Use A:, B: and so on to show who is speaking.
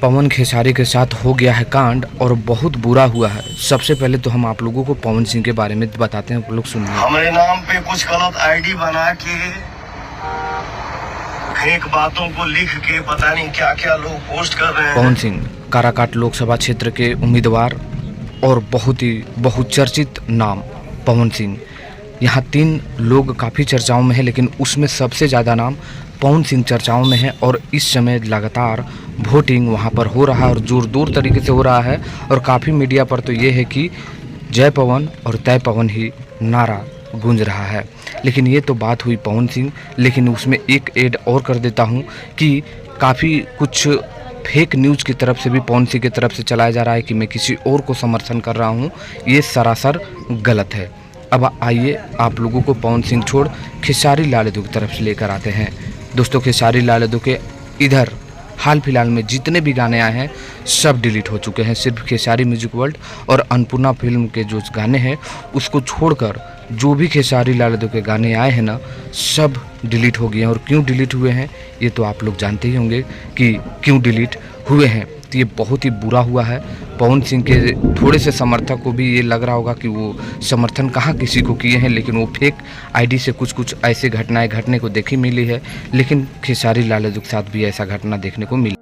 A: पवन खेसारी के साथ हो गया है कांड और बहुत बुरा हुआ है। सबसे पहले तो हम आप लोगों को पवन सिंह के बारे में बताते हैं, आप लोग सुनिए।
B: हमारे नाम पे कुछ गलत आईडी बना के फेक बातों को लिख के पता नहीं क्या क्या लोग पोस्ट कर रहे हैं।
A: पवन सिंह काराकाट लोकसभा क्षेत्र के उम्मीदवार और बहुत ही बहुचर्चित नाम पवन सिंह। यहाँ 3 लोग काफ़ी चर्चाओं में है, लेकिन उसमें सबसे ज़्यादा नाम पवन सिंह चर्चाओं में है। और इस समय लगातार वोटिंग वहाँ पर हो रहा है और जोरदार तरीके से हो रहा है। और काफ़ी मीडिया पर तो ये है कि जय पवन और तय पवन ही नारा गूंज रहा है। लेकिन ये तो बात हुई पवन सिंह, लेकिन उसमें एक ऐड और कर देता हूँ कि काफ़ी कुछ फेक न्यूज़ की तरफ से भी पवन सिंह की तरफ से चलाया जा रहा है कि मैं किसी और को समर्थन कर रहा हूँ। ये सरासर गलत है। अब आइए आप लोगों को पवन सिंह छोड़ खेसारी लाल यादव की तरफ से लेकर आते हैं। दोस्तों, खेसारी लाल यादव के इधर हाल फिलहाल में जितने भी गाने आए हैं सब डिलीट हो चुके हैं। सिर्फ खेसारी म्यूजिक वर्ल्ड और अन्नपूर्णा फिल्म के जो गाने हैं उसको छोड़कर जो भी खेसारी लाल यादव के गाने आए हैं ना, सब डिलीट हो गए हैं। और क्यों डिलीट हुए हैं ये तो आप लोग जानते ही होंगे कि क्यों डिलीट हुए हैं। तो ये बहुत ही बुरा हुआ है। पवन सिंह के थोड़े से समर्थक को भी ये लग रहा होगा कि वो समर्थन कहाँ किसी को किए हैं, लेकिन वो फेक आईडी से कुछ ऐसे घटनाएं घटने को देखी मिली है। लेकिन खेसारी लाल यादव के साथ भी ऐसा घटना देखने को मिली।